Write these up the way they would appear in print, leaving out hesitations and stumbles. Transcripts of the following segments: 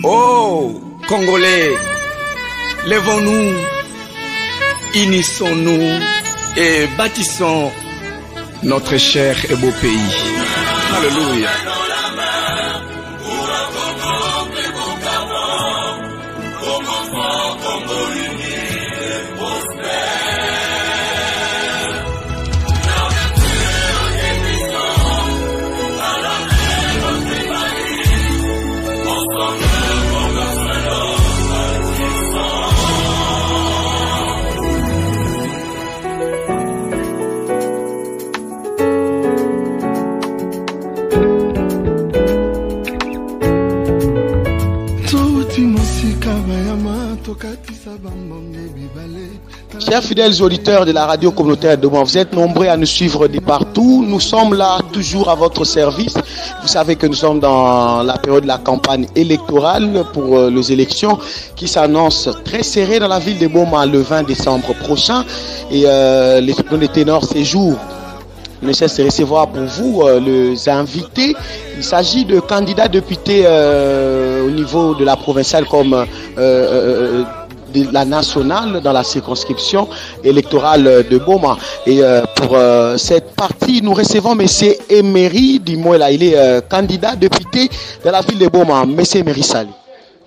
Oh, Congolais, lèvons-nous, unissons-nous et bâtissons notre cher et beau pays. Alléluia. Chers fidèles auditeurs de la radio communautaire de Boma, vous êtes nombreux à nous suivre de partout. Nous sommes là toujours à votre service. Vous savez que nous sommes dans la période de la campagne électorale pour les élections qui s'annoncent très serrées dans la ville de Boma le 20 décembre prochain. Et les ténors séjour ne cesse de recevoir pour vous les invités. Il s'agit de candidats députés au niveau de la provinciale comme de la nationale dans la circonscription électorale de Boma. Et pour cette partie, nous recevons M. Emery Dimoela. Il est candidat député de la ville de Boma. M. Emery, salut.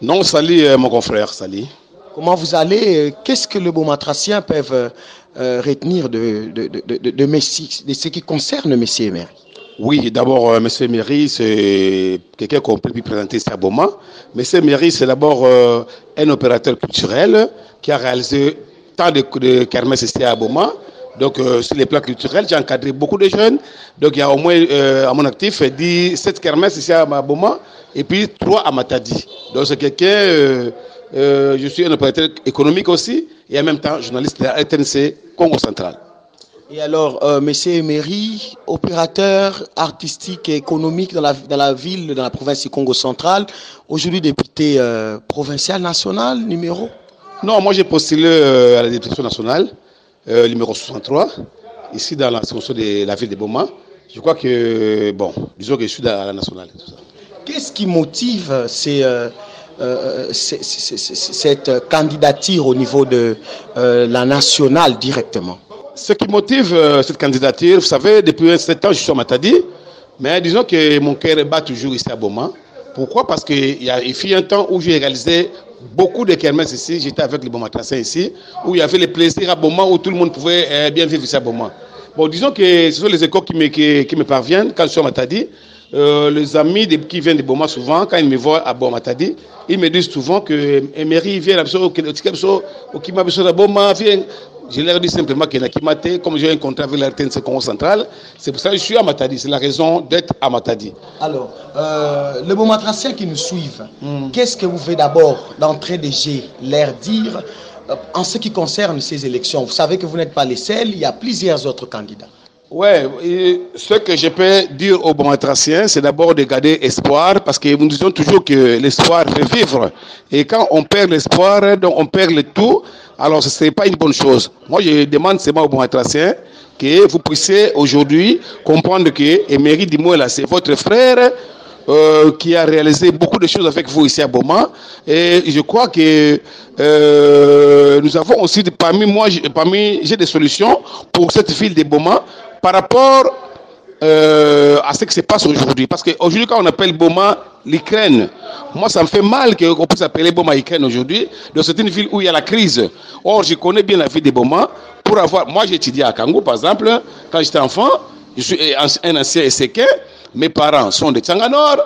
Non, salut mon confrère, salut. Comment vous allez? Qu'est-ce que les Bomatraciens peuvent retenir de ce qui concerne M. Emery? Oui, d'abord, M. Emery, c'est quelqu'un qu'on peut lui présenter ici à Boma. M. Emery, c'est d'abord un opérateur culturel qui a réalisé tant de kermesses ici à Boma. Donc, sur les plans culturels, j'ai encadré beaucoup de jeunes. Donc, il y a au moins, à mon actif, 7 kermesses ici à Boma et puis 3 à Matadi. Donc, c'est quelqu'un, je suis un opérateur économique aussi et en même temps journaliste de la RTNC Congo Central. Et alors, M. Emery, opérateur artistique et économique dans la ville, dans la province du Congo central, aujourd'hui député provincial, national, numéro? Non, moi j'ai postulé à la députation nationale, numéro 63, ici dans la circonscription de la ville de Boma. Je crois que, bon, disons que je suis dans la nationale. Qu'est-ce qui motive cette candidature au niveau de la nationale directement? Ce qui motive cette candidature, vous savez, depuis 7 ans, je suis à Matadi, mais disons que mon cœur bat toujours ici à Boma. Pourquoi? Parce qu'il fut un temps où j'ai réalisé beaucoup de kermesses ici, j'étais avec les Bomatraciens ici, où il y avait le plaisir à Boma, où tout le monde pouvait bien vivre ici à Boma. Bon, disons que ce sont les échos qui me parviennent quand je suis à Matadi. Les amis qui viennent de Boma souvent, quand ils me voient à Matadi, ils me disent souvent que Emery vient à Boma, vient. Je leur dis simplement qu'il y a Kimate, comme j'ai un contrat avec la RTNC Congo Central, c'est pour ça que je suis à Matadi, c'est la raison d'être à Matadi. Alors, les Bomatraciens qui nous suivent, qu'est-ce que vous faites d'abord d'entrée de jeu leur dire en ce qui concerne ces élections? Vous savez que vous n'êtes pas les seuls, il y a plusieurs autres candidats. Oui, ce que je peux dire aux Bomatraciens, c'est d'abord de garder espoir, parce que nous disons toujours que l'espoir fait vivre. Et quand on perd l'espoir, donc on perd le tout, alors ce n'est pas une bonne chose. Moi, je demande seulement aux Bomatraciens que vous puissiez aujourd'hui comprendre que Emery Dimoela, c'est votre frère qui a réalisé beaucoup de choses avec vous ici à Boma. Et je crois que nous avons aussi, j'ai des solutions pour cette ville de Boma par rapport à ce qui se passe aujourd'hui. Parce qu'aujourd'hui, quand on appelle Boma l'Ukraine, moi, ça me fait mal qu'on puisse appeler Boma l'Ukraine aujourd'hui. Donc, c'est une ville où il y a la crise. Or, je connais bien la ville de Boma. Moi, j'ai étudié à Kango, par exemple, quand j'étais enfant. Je suis un ancien Esséquin. Mes parents sont de Tsanganor.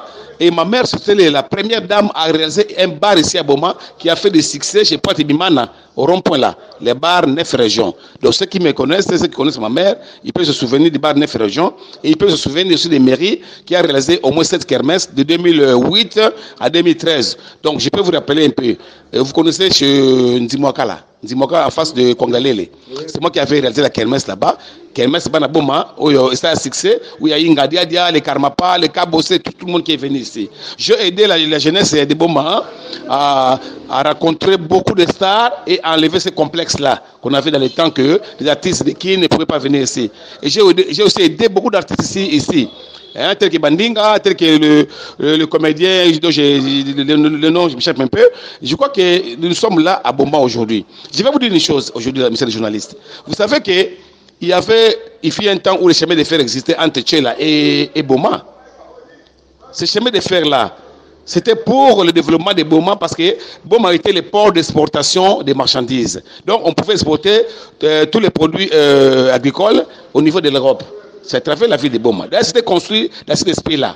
Et ma mère, c'était la première dame à réaliser un bar ici à Boma qui a fait des succès chez Pointe Bimana, au rond-point là. Les bars 9 régions. Donc ceux qui me connaissent, ceux qui connaissent ma mère, ils peuvent se souvenir du bar 9 régions. Et ils peuvent se souvenir aussi des mairies qui a réalisé au moins 7 kermesses de 2008 à 2013. Donc je peux vous rappeler un peu. Vous connaissez chez Ndimoka là. Ndimoka en face de Kongalele. C'est moi qui avais réalisé la kermesse là-bas. Kermesse Banaboma, où c'est un succès, où il y a Ingadiadia, les Karmapa, les Kabosé, tout le monde qui est venu ici. J'ai aidé la jeunesse de Boma à rencontrer beaucoup de stars et à enlever ces complexes-là qu'on avait dans les temps que les artistes qui ne pouvaient pas venir ici. Et j'ai aussi aidé beaucoup d'artistes ici. hein, tel que Bandinga, tel que le comédien, dont le nom, je me cherche un peu. Je crois que nous sommes là à Boma aujourd'hui. Je vais vous dire une chose aujourd'hui, monsieur le journaliste. Vous savez qu'il fut un temps où les chemins de fer existaient entre Tchela et Boma. Ces chemins de fer-là, c'était pour le développement de Boma parce que Boma était le port d'exportation des marchandises. Donc on pouvait exporter tous les produits agricoles au niveau de l'Europe. C'est à travers la ville de Boma. D'ailleurs, c'était construit dans cet esprit-là.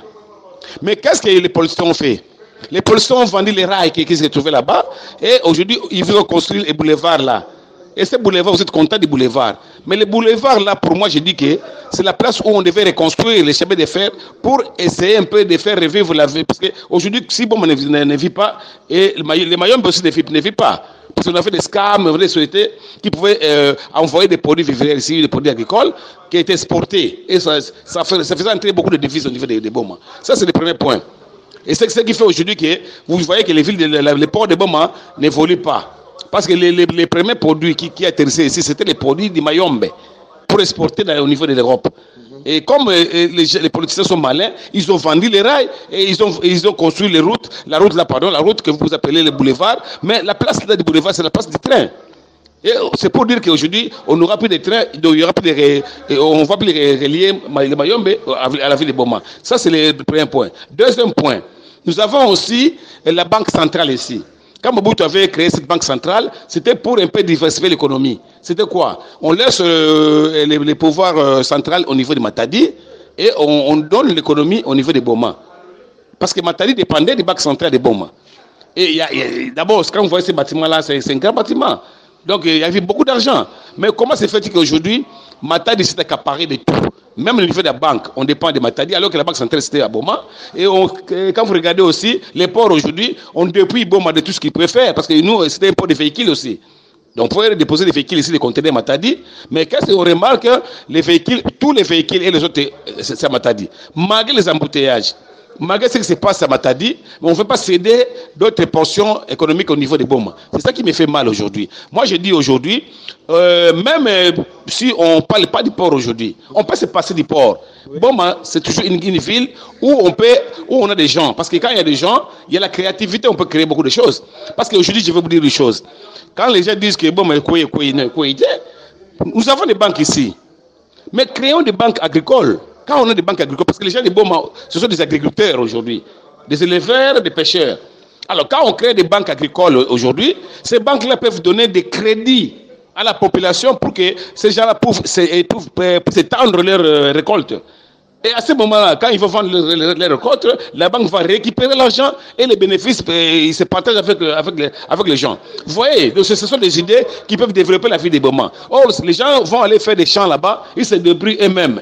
Mais qu'est-ce que les policiers ont fait? Les policiers ont vendu les rails qui se trouvaient là-bas et aujourd'hui, ils veulent construire les boulevards là. Et ces boulevards, vous êtes content des boulevards. Mais les boulevards là, pour moi, je dis que c'est la place où on devait reconstruire les chemins de fer pour essayer un peu de faire revivre la vie. Parce qu'aujourd'hui, si Boma ne vit pas, et les Mayombe aussi ne vivent pas. Parce qu'on a fait des scams, des sociétés qui pouvaient envoyer des produits vivriers ici, des produits agricoles, qui étaient exportés. Et ça faisait entrer beaucoup de devises au niveau des Boma. Ça, c'est le premier point. Et c'est ce qui fait aujourd'hui que vous voyez que les ports de Boma n'évoluent pas. Parce que les premiers produits qui atterrissaient ici, c'était les produits du Mayombe pour exporter au niveau de l'Europe. Et comme les politiciens sont malins, ils ont vendu les rails et ils ont construit la route que vous appelez le boulevard. Mais la place là du boulevard, c'est la place du train. Et c'est pour dire qu'aujourd'hui, on n'aura plus de trains, on ne va plus relier le Mayombe à la ville de Boma. Ça, c'est le premier point. Deuxième point, nous avons aussi la banque centrale ici. Quand Mobutu avait créé cette banque centrale, c'était pour un peu diversifier l'économie. C'était quoi? On laisse les pouvoirs centraux au niveau de Matadi et on donne l'économie au niveau de Boma. Parce que Matadi dépendait des banques centrales de Boma. Et d'abord, quand vous voyez ces bâtiments-là, c'est un grand bâtiment. Donc il y avait beaucoup d'argent. Mais comment se fait-il qu'aujourd'hui, Matadi s'est accaparé de tout? Même au niveau de la banque, on dépend de Matadi, alors que la banque centrale c'était à Boma. Et quand vous regardez aussi, les ports aujourd'hui, on dépouille Boma de tout ce qu'ils pouvaient faire, parce que nous, c'était un port de véhicules aussi. Donc on pouvait déposer des véhicules ici, des conteneurs Matadi. Mais qu'est-ce qu'on remarque? Les véhicules, tous les véhicules et les autres, c'est à Matadi. Malgré les embouteillages, malgré ce qui se passe à Matadi, on ne veut pas céder d'autres portions économiques au niveau de Boma. C'est ça qui me fait mal aujourd'hui. Moi, je dis aujourd'hui, même si on ne parle pas du port aujourd'hui, on peut se passer du port. Oui. Boma, c'est toujours une ville où on a des gens. Parce que quand il y a des gens, il y a la créativité, on peut créer beaucoup de choses. Parce qu'aujourd'hui, je vais vous dire une chose. Quand les gens disent que Boma est quoi, nous avons des banques ici. Mais créons des banques agricoles. Quand on a des banques agricoles, parce que les gens de Boma, ce sont des agriculteurs aujourd'hui, des éleveurs, des pêcheurs. Alors quand on crée des banques agricoles aujourd'hui, ces banques-là peuvent donner des crédits à la population pour que ces gens-là puissent s'étendre leurs récoltes. Et à ce moment-là, quand ils vont vendre les récoltes, la banque va récupérer l'argent et les bénéfices, ils se partagent avec les gens. Vous voyez, donc ce sont des idées qui peuvent développer la vie des Boma. Or, les gens vont aller faire des champs là-bas, ils se débrouillent eux-mêmes.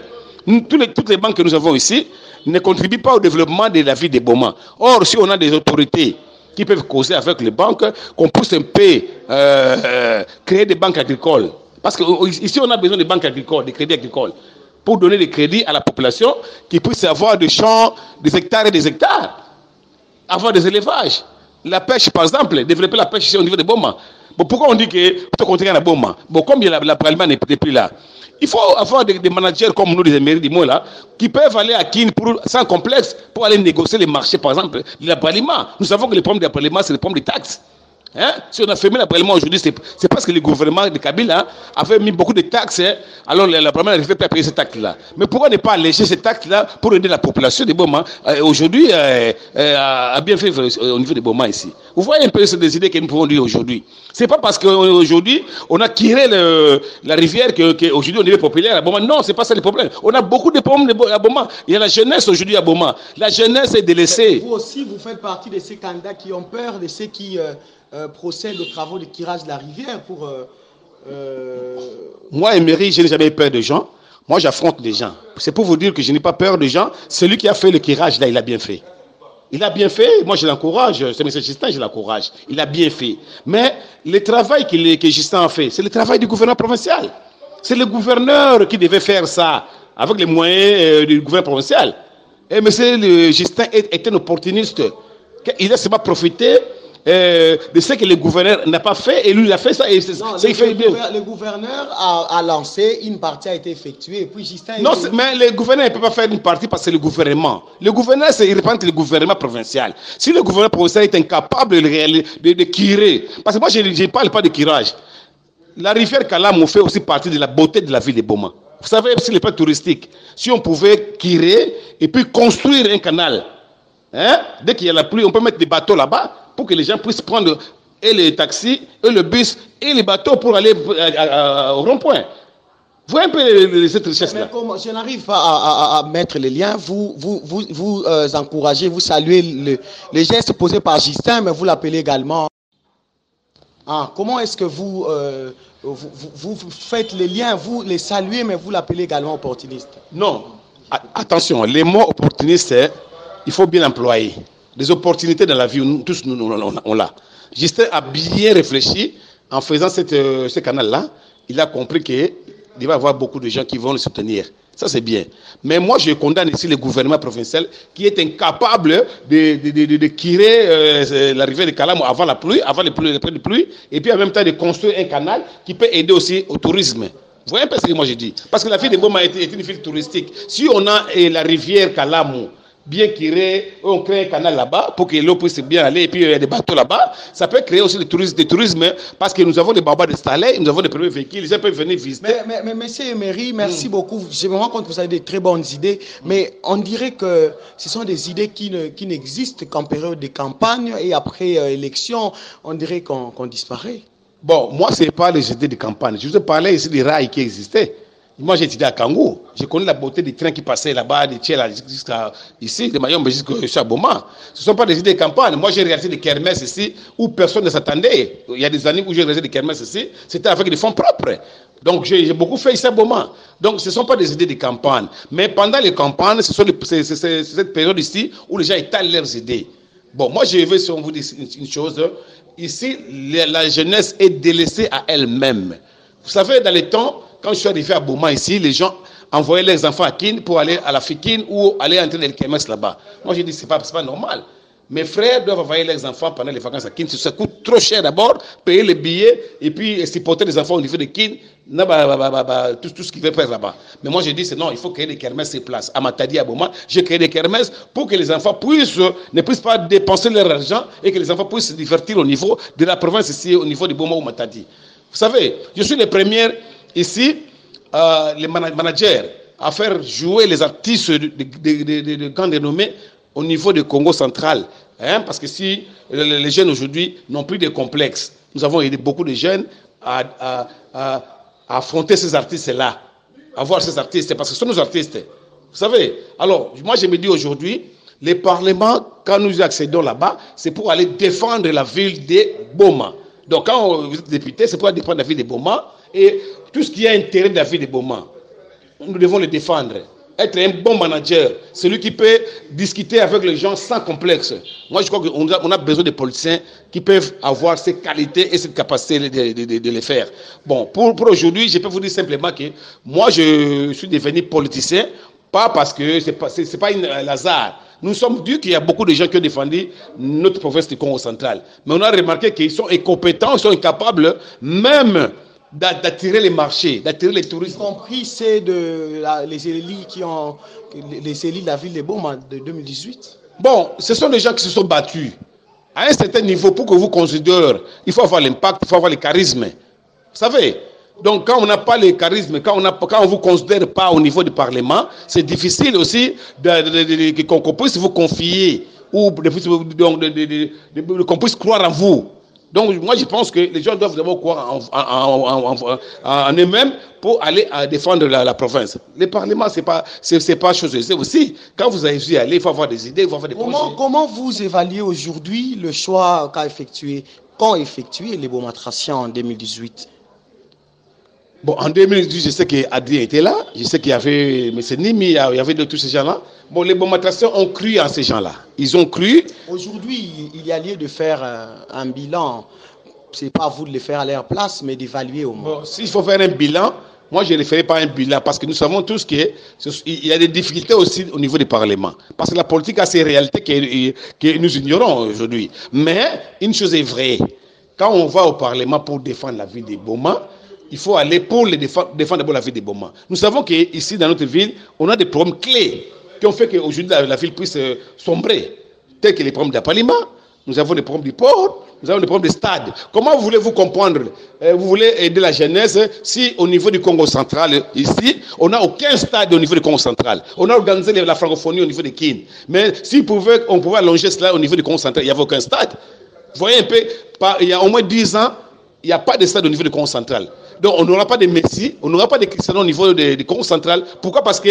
Toutes les banques que nous avons ici ne contribuent pas au développement de la vie des Boma. Or, si on a des autorités qui peuvent causer avec les banques, qu'on puisse un peu créer des banques agricoles. Parce qu'ici, on a besoin de banques agricoles, de crédits agricoles, pour donner des crédits à la population qui puisse avoir des champs, des hectares et des hectares, avoir des élevages. La pêche, par exemple, développer la pêche ici au niveau de Boma. Bon, pourquoi on dit que tout continue à Boma? Bon, comme la Parlement n'est plus là, il faut avoir des managers comme nous, des mairies du mots là, qui peuvent aller à Kin sans complexe pour aller négocier les marchés, par exemple, de l'appareillement. Nous savons que le problème de l'appareillement, c'est le problème des taxes. Hein? Si on a fermé l'appareillement aujourd'hui, c'est parce que le gouvernement de Kabila avait mis beaucoup de taxes. Hein? Alors l'appareillement n'arrivait pas à payer ces taxes-là. Mais pourquoi ne pas alléger ces taxes-là pour aider la population de Boma aujourd'hui à bien vivre au niveau de Boma ici? Vous voyez un peu ces idées que nous pouvons dire aujourd'hui. C'est pas parce qu'aujourd'hui on a tiré la rivière qu'aujourd'hui on est populaire à Boma. Non, c'est pas ça le problème. On a beaucoup de problèmes à Boma. Il y a la jeunesse aujourd'hui à Boma. La jeunesse est délaissée. Vous aussi, vous faites partie de ces candidats qui ont peur, de ceux qui procèdent aux travaux de tirage de la rivière pour... Moi, Emery, je n'ai jamais eu peur de gens. Moi, j'affronte des gens. C'est pour vous dire que je n'ai pas peur de gens. Celui qui a fait le tirage, là, il a bien fait. Il a bien fait. Moi, je l'encourage. C'est M. Justin, je l'encourage. Il a bien fait. Mais le travail que Justin a fait, c'est le travail du gouverneur provincial. C'est le gouverneur qui devait faire ça avec les moyens du gouverneur provincial. Et M. Justin est un opportuniste. Il a seulement profité de ce que le gouverneur n'a pas fait, et lui il a fait ça, et le gouverneur a lancé, une partie a été effectuée, et puis Justin... Non, mais le gouverneur ne peut pas faire une partie parce que c'est le gouvernement. Le gouverneur, il représente le gouvernement provincial. Si le gouvernement provincial est incapable de kirer, parce que moi je ne parle pas de kirage, la rivière Kalamou fait aussi partie de la beauté de la ville de Boma. Vous savez, sur les plans touristiques, si on pouvait kirer et puis construire un canal, hein, dès qu'il y a la pluie, on peut mettre des bateaux là-bas pour que les gens puissent prendre et les taxis, et le bus, et les bateaux pour aller au rond-point. Vous voyez un peu cette richesse-là. Je n'arrive pas à mettre les liens. Vous encouragez, vous saluez les gestes posés par Justin, mais vous l'appelez également. Comment est-ce que vous faites les liens, vous les saluez, mais vous l'appelez également opportuniste? Non. Attention, les mots opportunistes, il faut bien employer. Des opportunités dans la vie, tous nous on l'a. Justin a bien réfléchi en faisant ce canal-là. Il a compris qu'il va y avoir beaucoup de gens qui vont le soutenir. Ça, c'est bien. Mais moi, je condamne ici le gouvernement provincial qui est incapable de tirer l'arrivée de Kalamou avant la pluie, avant les pluies, et puis en même temps de construire un canal qui peut aider aussi au tourisme. Vous voyez un peu ce que moi je dis? Parce que la ville de Boma est une ville touristique. Si on a la rivière Kalamou bien tiré, on crée un canal là-bas pour que l'eau puisse bien aller, et puis il y a des bateaux là-bas, ça peut créer aussi du tourisme parce que nous avons des barbas de Staley, nous avons des premiers véhicules, les gens peuvent venir visiter. Mais monsieur Emery, merci beaucoup. Je me rends compte que vous avez des très bonnes idées, mais on dirait que ce sont des idées qui n'existent qu'en période de campagne, et après élection, on dirait qu'on disparaît. Bon, moi, ce n'est pas les idées de campagne. Je vous ai parlé ici des rails qui existaient. Moi, j'ai étudié à Kangou. Je connais la beauté des trains qui passaient là-bas, de Tchela jusqu'à ici, de Mayombe jusqu'à Boma. Ce ne sont pas des idées de campagne. Moi, j'ai réalisé des kermesses ici où personne ne s'attendait. Il y a des années où j'ai réalisé des kermesses ici, c'était avec des fonds propres. Donc, j'ai beaucoup fait ici à Boma. Donc, ce ne sont pas des idées de campagne. Mais pendant les campagnes, c'est cette période ici où les gens étalent leurs idées. Bon, moi, je vais sur vous dire une chose. Ici, la jeunesse est délaissée à elle-même. Vous savez, dans les temps, quand je suis arrivé à Boma ici, les gens envoyaient leurs enfants à Kin pour aller à la Fikine ou aller entrer dans le Kermesse là-bas. Moi, j'ai dit, c'est pas normal. Mes frères doivent envoyer leurs enfants pendant les vacances à Kin. Ça coûte trop cher d'abord, payer les billets et puis supporter les enfants au niveau de Kin, tout ce qu'ils veulent faire là-bas. Mais moi, j'ai dit, non, il faut créer des kermesses sur place. À Matadi, à Boma, j'ai créé des kermesses pour que les enfants ne puissent pas dépenser leur argent et que les enfants puissent se divertir au niveau de la province ici, au niveau de Boma ou Matadi. Vous savez, je suis le premier ici, les managers, à faire jouer les artistes de grande renommée au niveau du Congo central. Hein, parce que si les jeunes aujourd'hui n'ont plus de complexes, nous avons aidé beaucoup de jeunes à affronter ces artistes-là, à voir ces artistes, parce que ce sont nos artistes. Vous savez, alors, moi je me dis aujourd'hui, les parlements, quand nous accédons là-bas, c'est pour aller défendre la ville de Boma. Donc quand vous êtes député, c'est pour aller défendre la ville de Boma, et tout ce qui a intérêt de la ville de Boma, nous devons le défendre. Être un bon manager, celui qui peut discuter avec les gens sans complexe. Moi, je crois qu'on a besoin de politiciens qui peuvent avoir ces qualités et cette capacité de les faire. Bon, pour aujourd'hui, je peux vous dire simplement que moi, je suis devenu politicien, pas parce que c'est pas un hasard. Nous sommes dû qu'il y a beaucoup de gens qui ont défendu notre province du Congo central. Mais on a remarqué qu'ils sont incompétents, ils sont incapables même d'attirer les marchés, d'attirer les touristes. Y compris les élites de la ville de Boma de 2018. Bon, ce sont des gens qui se sont battus. À un certain niveau, pour que vous considérez, il faut avoir l'impact, il faut avoir le charisme. Vous savez, donc quand on n'a pas le charisme, quand on ne vous considère pas au niveau du Parlement, c'est difficile aussi qu'on puisse vous confier ou qu'on puisse croire en vous. Donc moi je pense que les gens doivent d'abord croire en eux-mêmes pour aller défendre la province. Le Parlement, c'est pas chose aisée aussi. Quand vous avez y aller, il faut avoir des idées, il faut avoir des projets. Comment vous évaluez aujourd'hui le choix qu'ont effectué les Bomatraciens en 2018? Bon, en 2018, je sais qu'Adrien était là, je sais qu'il y avait M. Nimi, il y avait de tous ces gens-là. Bon, les Bomatraciens ont cru en ces gens-là. Ils ont cru. Aujourd'hui, il y a lieu de faire un bilan. Ce n'est pas à vous de le faire à leur place, mais d'évaluer au moins. Bon, s'il faut faire un bilan, Moi, je ne le ferai pas un bilan parce que nous savons tous qu'il y a des difficultés aussi au niveau du Parlement. Parce que la politique a ses réalités que nous ignorons aujourd'hui. Mais une chose est vraie. Quand on va au Parlement pour défendre la vie des Boma, il faut aller pour défendre d'abord la vie des Boma. Nous savons qu'ici, dans notre ville, on a des problèmes clés qui ont fait qu'aujourd'hui, la ville puisse sombrer. Tels que les problèmes d'Apalima, nous avons des problèmes du port, nous avons des problèmes de stade. Comment voulez-vous comprendre, vous voulez aider la jeunesse si au niveau du Congo central, ici, on n'a aucun stade au niveau du Congo central. On a organisé la francophonie au niveau de Kin. Mais si on pouvait allonger cela au niveau du Congo central, il n'y avait aucun stade. Vous voyez un peu, il y a au moins 10 ans, il n'y a pas de stade au niveau du Congo central. Donc on n'aura pas de Messi, on n'aura pas de Cristiano au niveau du Congo central. Pourquoi? Parce que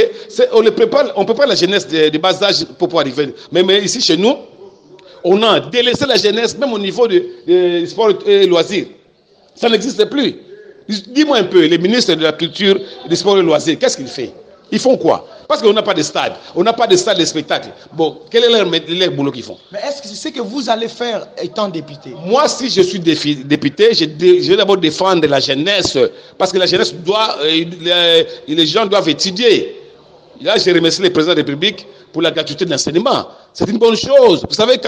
on prépare la jeunesse de bas âge pour pouvoir arriver. Mais ici chez nous, on a délaissé la jeunesse même au niveau du sport et loisirs. Ça n'existe plus. Dis-moi un peu, les ministres de la culture, du sport et loisirs, qu'est-ce qu'ils font? Ils font quoi? Parce qu'on n'a pas de stade. On n'a pas de stade de spectacle. Bon, quel est leur boulot qu'ils font? Mais est-ce que c'est ce que vous allez faire étant député? Moi, si je suis député, je vais d'abord défendre la jeunesse. Parce que la jeunesse les gens doivent étudier. Là, je remercie le président de la République pour la gratuité de l'enseignement. C'est une bonne chose. Vous savez,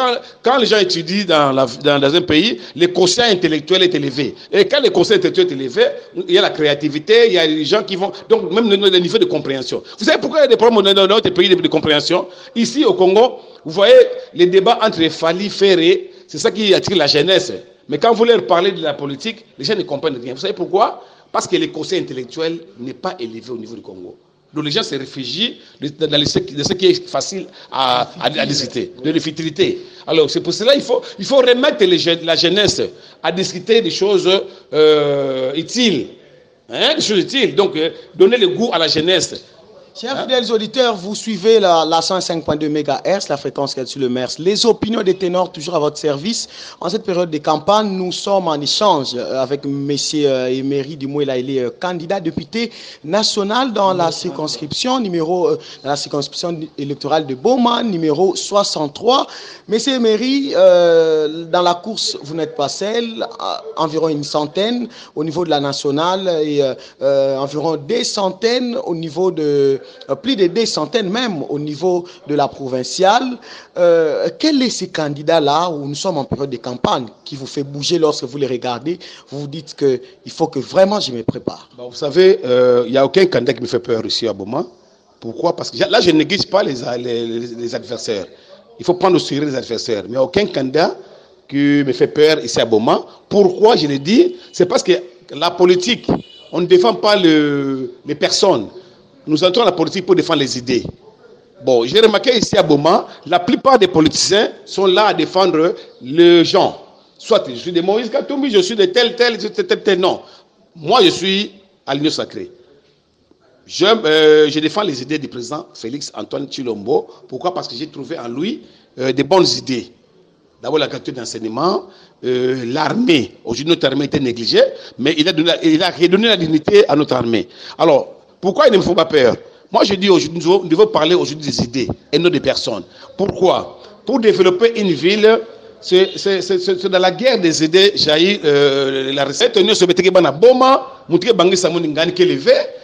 quand les gens étudient dans un pays, le quotient intellectuel est élevé. Et quand le quotient intellectuel est élevé, il y a la créativité, il y a les gens qui vont... Donc, même le niveau de compréhension. Vous savez pourquoi il y a des problèmes dans notre pays de compréhension? Ici, au Congo, vous voyez les débats entre Fali, Ferré, c'est ça qui attire la jeunesse. Mais quand vous leur parlez de la politique, les gens ne comprennent rien. Vous savez pourquoi? Parce que le quotient intellectuel n'est pas élevé au niveau du Congo. Donc les gens se réfugient dans ce qui est facile à discuter, de l'efficacité. Alors c'est pour cela qu'il faut remettre la jeunesse à discuter des choses utiles. Des choses utiles. Donc donner le goût à la jeunesse. Chers fidèles auditeurs, vous suivez la 105.2 MHz, la fréquence sur le MERS. Les opinions des ténors toujours à votre service. En cette période de campagne, nous sommes en échange avec M. Emery Dimouela. Il est candidat député national dans la circonscription électorale de Boma, numéro 63. M. Emery, dans la course, vous n'êtes pas seul. Environ une centaine au niveau de la nationale et environ des centaines au niveau de... plus de 2 centaines même au niveau de la provinciale. Quel est ce candidat-là où nous sommes en période de campagne qui vous fait bouger lorsque vous les regardez? Vous vous dites qu'il faut que vraiment je me prépare. Bon, vous savez, il n'y a aucun candidat qui me fait peur ici à Boma. Pourquoi? Parce que là, je ne néglige pas les adversaires. Il faut prendre au sérieux les adversaires. Mais il n'y a aucun candidat qui me fait peur ici à Boma. Pourquoi je le dis? C'est parce que la politique, on ne défend pas les personnes. Nous entrons dans la politique pour défendre les idées. Bon, j'ai remarqué ici à Boma, la plupart des politiciens sont là à défendre les gens. Soit je suis de Moïse Katumbi, je suis de tel, non. Moi, je suis à l'Union sacrée. Je défends les idées du président Félix Antoine Tshilombo. Pourquoi? Parce que j'ai trouvé en lui des bonnes idées. D'abord, la gratuité d'enseignement, l'armée. Aujourd'hui, notre armée était négligée, mais il a redonné la dignité à notre armée. Alors, pourquoi il ne me faut pas peur? Moi, je dis aujourd'hui, nous devons parler aujourd'hui des idées et non des personnes. Pourquoi? Pour développer une ville, c'est dans la guerre des idées, jaillit la recette.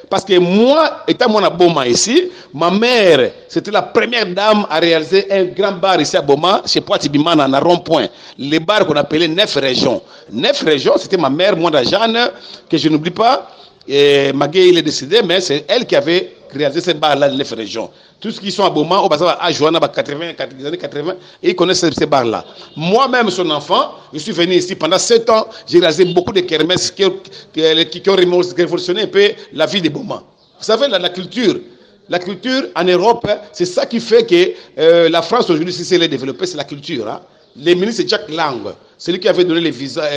Parce que moi, étant moi à Boma ici, ma mère, c'était la première dame à réaliser un grand bar ici à Boma, chez Poitibimana, à rond-point. Les bars qu'on appelait 9 régions. 9 régions, c'était ma mère, moi, Jeanne, que je n'oublie pas. Et Magué, il est décédé, mais c'est elle qui avait réalisé ces bars-là dans les 9 régions. Tous ceux qui sont à Boma, au Bazar, à Johanna, les années 80, ils connaissent ces bars-là. Moi-même, son enfant, je suis venu ici pendant 7 ans, j'ai réalisé beaucoup de kermesses qui ont révolutionné un peu la vie de Boma. Vous savez, la culture en Europe, c'est ça qui fait que la France aujourd'hui, si elle est développée, c'est la culture. Hein. Les ministres Jacques Lang, celui qui avait donné les visas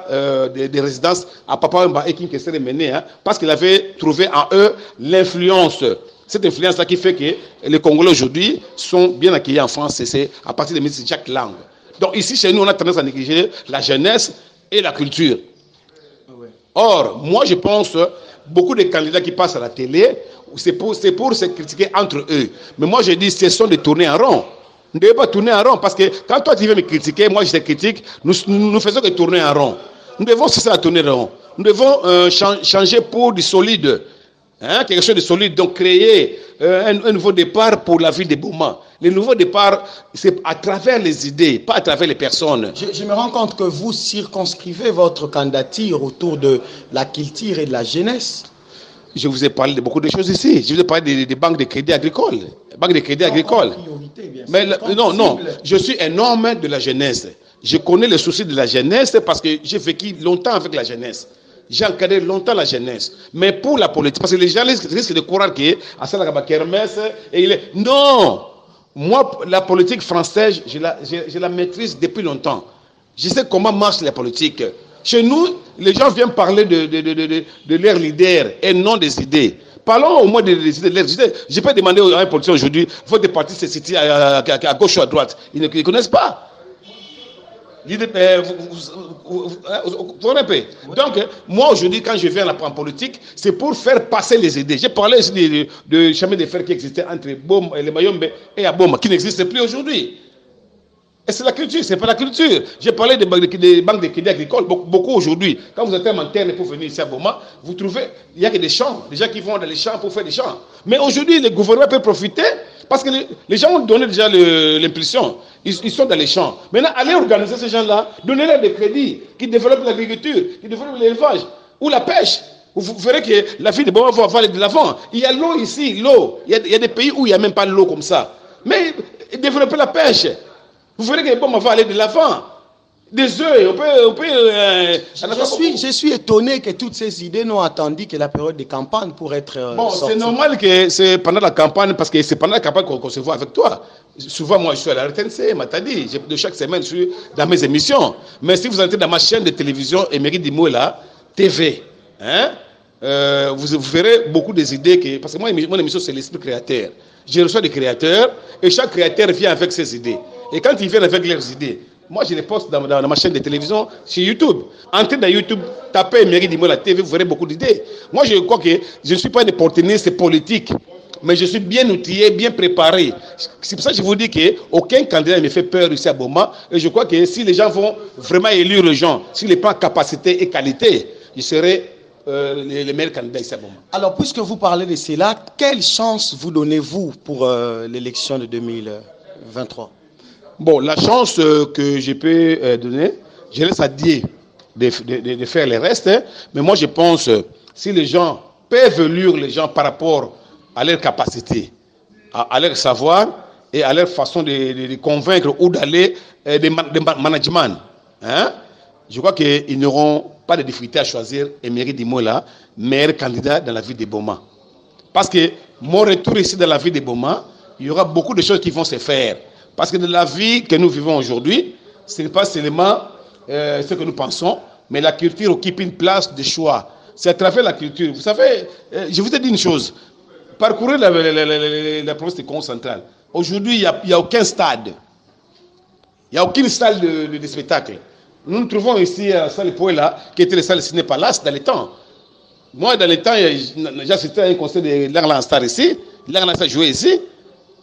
de résidence à Papa Mba et qui s'est mené, hein, parce qu'il avait trouvé en eux l'influence. Cette influence-là qui fait que les Congolais aujourd'hui sont bien accueillis en France, c'est à partir des ministres Jacques Lang. Donc ici, chez nous, on a tendance à négliger la jeunesse et la culture. Or, moi, je pense, beaucoup de candidats qui passent à la télé, c'est pour se critiquer entre eux. Mais moi, je dis, cessons de tourner en rond. Nous ne devons pas tourner en rond, parce que quand toi tu veux me critiquer, moi je te critique, nous faisons que tourner en rond. Nous devons cesser de tourner en rond. Nous devons changer pour du solide. Hein, quelque chose de solide. Donc créer un nouveau départ pour la ville de Boma. Le nouveau départ, c'est à travers les idées, pas à travers les personnes. Je me rends compte que vous circonscrivez votre candidature autour de la culture et de la jeunesse. Je vous ai parlé de beaucoup de choses ici. Je vous ai parlé des banques de crédit agricole. Banques de crédit agricole. Mais non, je suis un homme de la jeunesse. Je connais les soucis de la jeunesse parce que j'ai vécu longtemps avec la jeunesse. J'ai encadré longtemps la jeunesse. Mais pour la politique, parce que les gens risquent de croire qu'il est. Non! Moi, la politique française, je la maîtrise depuis longtemps. Je sais comment marche la politique. Chez nous, les gens viennent parler de leurs leaders et non des idées. Parlons au moins des idées. Je peux demander à un politicien aujourd'hui, votre parti se situe à gauche ou à droite. Ils ne connaissent pas. Vous donc, moi aujourd'hui, quand je viens en politique, c'est pour faire passer les idées. J'ai parlé de chemin de fer qui existait entre les Mayombe et Aboma, qui n'existe plus aujourd'hui. Et c'est la culture, c'est pas la culture. J'ai parlé des banques de crédit agricole, beaucoup aujourd'hui. Quand vous êtes en terre pour venir ici à Boma, vous trouvez, il n'y a que des champs, des gens qui vont dans les champs pour faire des champs. Mais aujourd'hui, les gouvernements peuvent profiter parce que les gens ont donné déjà l'impulsion. Ils sont dans les champs. Maintenant, allez organiser ces gens-là, donnez-leur des crédits qui développent l'agriculture, qui développent l'élevage ou la pêche. Vous verrez que la ville de Boma va aller de l'avant. Il y a l'eau ici, l'eau. Il y a des pays où il n'y a même pas l'eau comme ça. Mais développer la pêche. Vous verrez que Boma va aller de l'avant. Des œufs, je suis étonné que toutes ces idées n'ont attendu que la période de campagne pour être bon, sorties. C'est normal que c'est pendant la campagne, parce que c'est pendant la campagne qu'on se voit avec toi. Souvent, moi, je suis à la RTNC, Matadi, de chaque semaine, je suis dans mes émissions. Mais si vous entrez dans ma chaîne de télévision, Emery Dimoula, TV, hein, vous verrez beaucoup des idées, parce que moi, mon émission, c'est l'esprit créateur. Je reçois des créateurs, et chaque créateur vient avec ses idées. Et quand ils viennent avec leurs idées, moi, je les poste dans ma chaîne de télévision sur YouTube. Entrez dans YouTube, tapez Emery Dimoula TV, vous verrez beaucoup d'idées. Moi, je crois que je ne suis pas un opportuniste politique, mais je suis bien outillé, bien préparé. C'est pour ça que je vous dis qu'aucun candidat ne me fait peur ici à Boma. Et je crois que si les gens vont vraiment élire les gens, sur les plans capacité et qualité, je serai les meilleurs candidats ici à Boma. Alors, puisque vous parlez de cela, quelle chance vous donnez-vous pour l'élection de 2023? Bon, la chance que je peux donner, je laisse à Dieu de faire le reste. Hein. Mais moi, je pense, si les gens peuvent élire les gens par rapport à leur capacité, à leur savoir et à leur façon de convaincre ou d'aller de management, hein, je crois qu'ils n'auront pas de difficulté à choisir Emery Dimoula, meilleur candidat dans la ville de Boma. Parce que mon retour ici dans la ville de Boma, il y aura beaucoup de choses qui vont se faire. Parce que de la vie que nous vivons aujourd'hui, ce n'est pas seulement ce que nous pensons, mais la culture occupe une place de choix. C'est à travers la culture. Vous savez, je vous ai dit une chose. Parcourez la province de Congo central. Aujourd'hui, il n'y a aucun stade. Il n'y a aucune salle de spectacle. Nous nous trouvons ici à la salle Poela, qui était la salle Ciné Palace dans les temps. Moi, dans les temps, j'ai assisté à un concert de l'Arlan Star ici. L'Arlan Star jouait ici.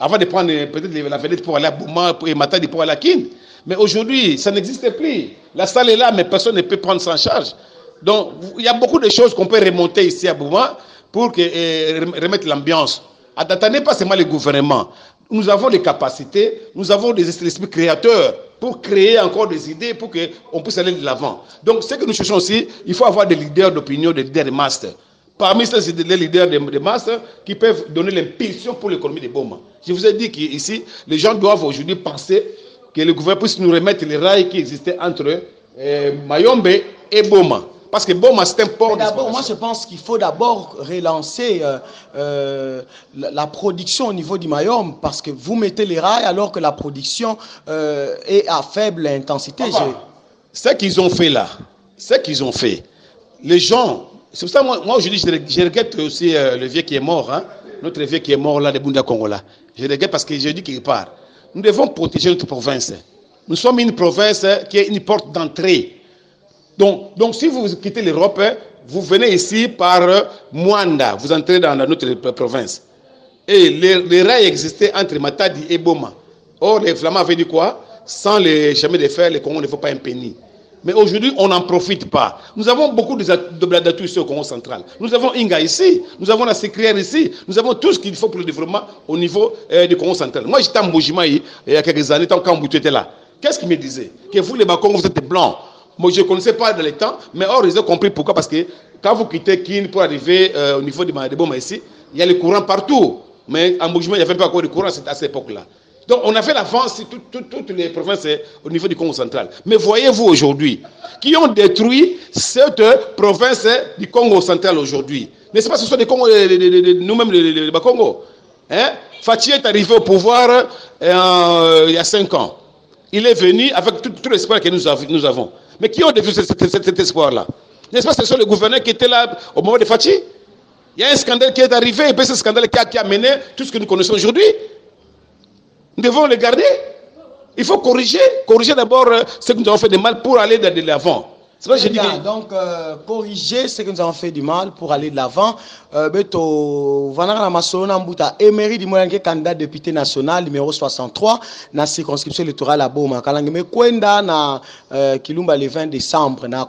Avant de prendre peut-être la vedette pour aller à Bouma et Matadi pour aller à Kin. Mais aujourd'hui, ça n'existe plus. La salle est là, mais personne ne peut prendre ça en charge. Donc, il y a beaucoup de choses qu'on peut remonter ici à Bouma pour remettre l'ambiance. Attendez pas seulement le gouvernement. Nous avons les capacités, nous avons des esprits créateurs pour créer encore des idées pour qu'on puisse aller de l'avant. Donc, ce que nous cherchons aussi, il faut avoir des leaders d'opinion, des leaders de master. Parmi ces leaders de masse qui peuvent donner l'impulsion pour l'économie de Boma. Je vous ai dit qu'ici, les gens doivent aujourd'hui penser que le gouvernement puisse nous remettre les rails qui existaient entre Mayombe et Boma. Parce que Boma, c'est un port d'exportation. Moi, je pense qu'il faut d'abord relancer la production au niveau du Mayombe, parce que vous mettez les rails alors que la production est à faible intensité. Ce qu'ils ont fait là, les gens... C'est pour ça que moi aujourd'hui, je regrette aussi le vieux qui est mort, hein, notre vieux qui est mort là, de Bunda Congola. Je regrette parce que j'ai dit quelque part, nous devons protéger notre province. Nous sommes une province qui est une porte d'entrée. Donc si vous quittez l'Europe, vous venez ici par Mwanda, vous entrez dans notre province. Et les rails existaient entre Matadi et Boma. Or, les Flamands avaient dit quoi? Sans les chemins de fer, les Congos ne font pas un penny. Mais aujourd'hui, on n'en profite pas. Nous avons beaucoup d'atouts ici au Congo central. Nous avons Inga ici, nous avons la Sécrière ici, nous avons tout ce qu'il faut pour le développement au niveau du Congo central. Moi, j'étais en Mbujima il y a quelques années, quand Mboutou était là. Qu'est-ce qu'il me disait? Que vous, les Bakongos, vous êtes blancs. Moi, je ne connaissais pas dans les temps, mais or, ils ont compris pourquoi. Parce que quand vous quittez Kin pour arriver au niveau de Boma ici, il y a le courant partout. Mais en Mbujima, il n'y avait pas encore de courant à cette époque-là. Donc on a fait l'avance sur toutes les provinces au niveau du Congo central. Mais voyez-vous aujourd'hui, qui ont détruit cette province du Congo central aujourd'hui. N'est-ce pas, ce sont des Congos, nous-mêmes les Bakongo. Hein? Fathi est arrivé au pouvoir il y a 5 ans. Il est venu avec tout l'espoir que nous avons. Mais qui ont détruit cet espoir-là? N'est-ce pas, ce sont les gouverneurs qui étaient là au moment de Fathi? Il y a un scandale qui est arrivé, et puis ce scandale qui a mené tout ce que nous connaissons aujourd'hui. Nous devons le garder. Il faut corriger d'abord ce que nous avons fait de mal pour aller de l'avant. C'est vrai que je dis que... Donc, corriger ce que nous avons fait du mal pour aller de l'avant. Beto, Vanara Masona Mbouta, Emery Dimoyanke, candidat député national, numéro 63, dans la circonscription électorale à Boma. Kalangeme Kwenda, na Kilumba le 20 décembre, na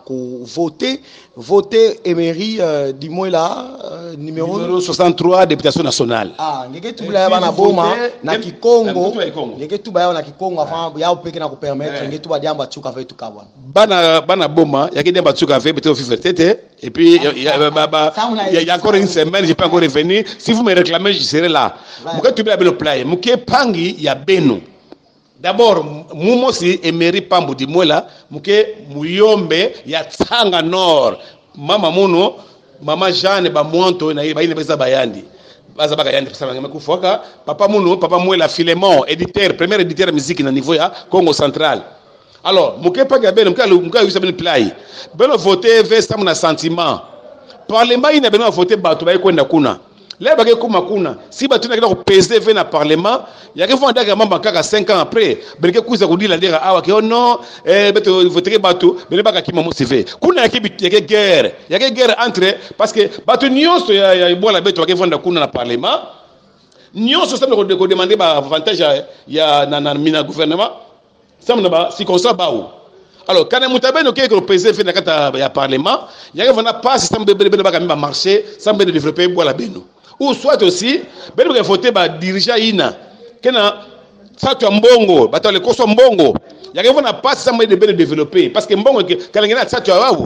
voter Emery Dimoyla, numéro 63, députation nationale. Ah, Nge Tubula na Boma, na Kikongo, Nge Tubaya na Kikongo, avant, ya opeke na permettre, Nge Tuba Diamba Tchouka ve Tukawa. Bana Boma, il y a quelqu'un qui a fait peut-être et puis il y a encore une semaine, je ne peux encore revenir. Si vous me réclamez, je serai là. Pourquoi tu veux le plat? Mouké Pangi, il y a Beno. D'abord, Moumo si Emery Pambo di Mola, Mouké Mouyombe, il y a Tsanga Nord. Mama Mono, Mama Jeanne, Bamonto, Naïba Bayandi. Papa Mono, Papa Mouela Filemon, éditeur, premier éditeur de musique dans le niveau Congo central. Alors, Mouké Pangi, Mouké Youssabine Play. Beno voté vers un sentiment. Parlement, il n'a pas voté Batou Baïkouenda Kuna. Là, Kuna. Si Batou n'a pas pesé vers le Parlement, il y a quelqu'un qui a fait 5 ans après. Il y a quelqu'un qui a dit que non, voter Batou, mais il n'y a pas de CV. Kuna, il y a guerre. Il y a guerre entre. Parce que Batou Nyons, il y a une bonne bête qui a fait Kuna dans le Parlement. Nyons, ça me demande un avantage il y a dans le gouvernement. Ça me demande si on s'en bat où. Alors, quand on a fait le PSE fait le Parlement, il y a pas si ça me marché, ça me développer pour la Beno. Ou soit aussi, ben vous voter dirigeant ina, kena ça tu mbongo, bato le koso mbongo. Il y a pas si ça me développer parce que mbongo quand il y a ça tu as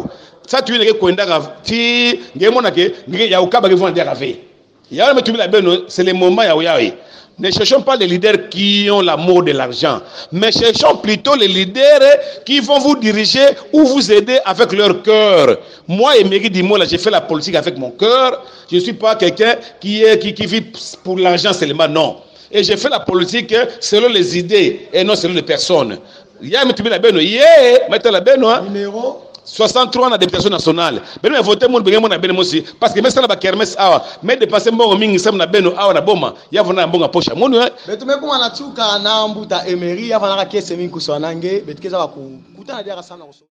ça tu es kwenda ti ngemona ke ya ukaba ke vont dire avec. Il y a le la Beno, c'est le moment ya. Ne cherchons pas les leaders qui ont l'amour de l'argent, mais cherchons plutôt les leaders qui vont vous diriger ou vous aider avec leur cœur. Moi, Emery Dimola, j'ai fait la politique avec mon cœur. Je ne suis pas quelqu'un qui vit pour l'argent seulement, non. Et j'ai fait la politique selon les idées et non selon les personnes. Il y a la Beno, numéro 63 dans la députation nationale. Ben on voté mon bengemo na beno aussi parce que mesela ba kermesse awa mais dépasser mbongo mingi sam na beno awa na boma ya vona mbonga posha monu betume kuma na tsuka na Mbuta Emery ya vana ka kese mingi kuswanange betukeza ba kutana dia sana.